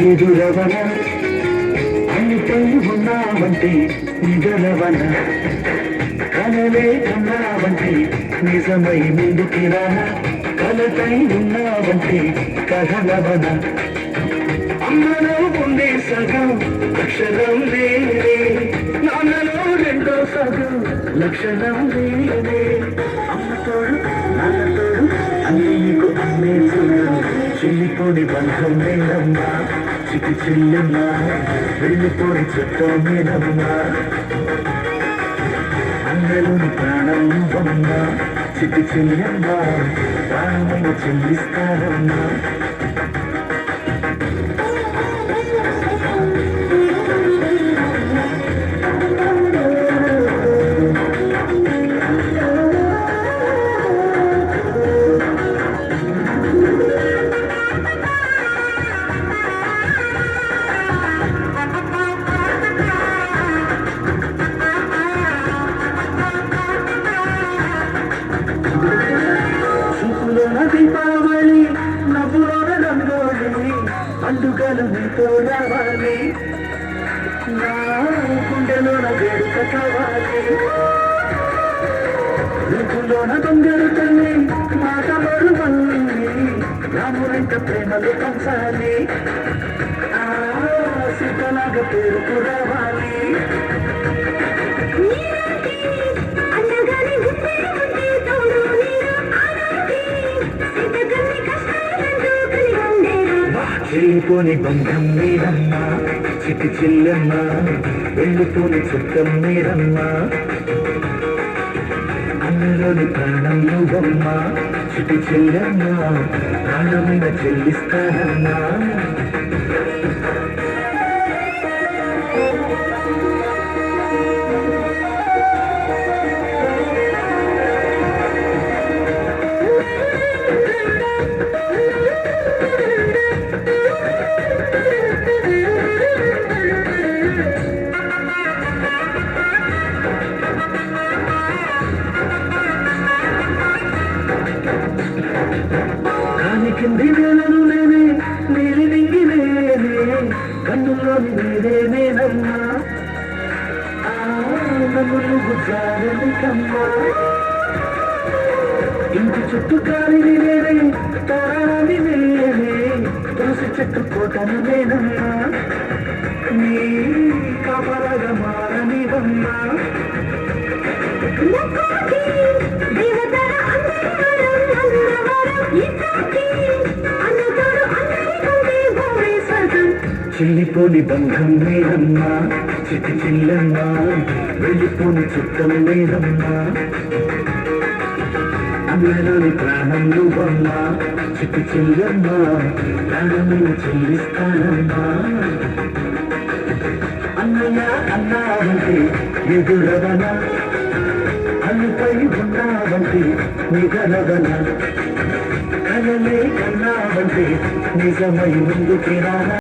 ఎదురవన అన్నిపై ఉన్నావంటే నిజలవన కలలే కన్నావంటే నిజమై ముందుకి రానా కలపై ఉన్నావంటే కథలవన అమ్మలో ఉండే సగం అక్షరం లేదే నాన్నలో రెండో సగం లక్షణం లేదే అమ్మతోడు నాన్నతోడు అన్ని నీకు అమ్మే చెల్లిపోని బంధం లేదమ్మా చిటి చెల్లెమ్మా వెళ్ళిపోని చుట్టం మీదమ్మా అన్నలోని ప్రాణం నువ్వమ్మా చిటి చెల్లెమ్మా ప్రాణమైన చెల్లిస్తారమ్మా దీపావళి నవ్వులోన రంగోలి పండుగలు నీతో రావాలి నా గుండెలోన వేడుక కావాలి రుపులోన దొంగలు తల్లి మాట మరువల్లి రాములంట ప్రేమలు పంచాలి ఆ సీతలాగా పేరుకు రావాలి చెల్లిపోని బంధం మీరమ్మా చిట్టి చెల్లెమ్మా వెళ్ళిపోని చుట్టం మీరమ్మా అన్నలోని ప్రాణం నువ్వమ్మా చిట్టి చెల్లెమ్మా ప్రాణమైన చెల్లిస్తానమ్మా కింది వేలను లేనే నీలి నింగి లేనే కన్నుల్లోని నీరేనేనమ్మా నన్ను నువ్వు జారనికమ్మా ఇంటి చుట్టూ కాలిని నేనే తారాని నేనే తులసి చెట్టు కోటను నేనమ్మా నీ కాపలాగా మారనివమ్మా చెల్లిపోని బంధం లేదమ్మా చిట్టి చెల్లెమ్మా వెళ్ళిపోని చుట్టం లేదమ్మా అన్నలోని ప్రాణం నువ్వమ్మా చిట్టి చెల్లెమ్మా ప్రాణమైన చెల్లిస్తానమ్మా అన్నయ్య అన్నావంటే ఎదురవన అన్నిపై ఉన్నావంటే నిగలవన కలలే కన్నావంటే నిజమై ముందుకి రానా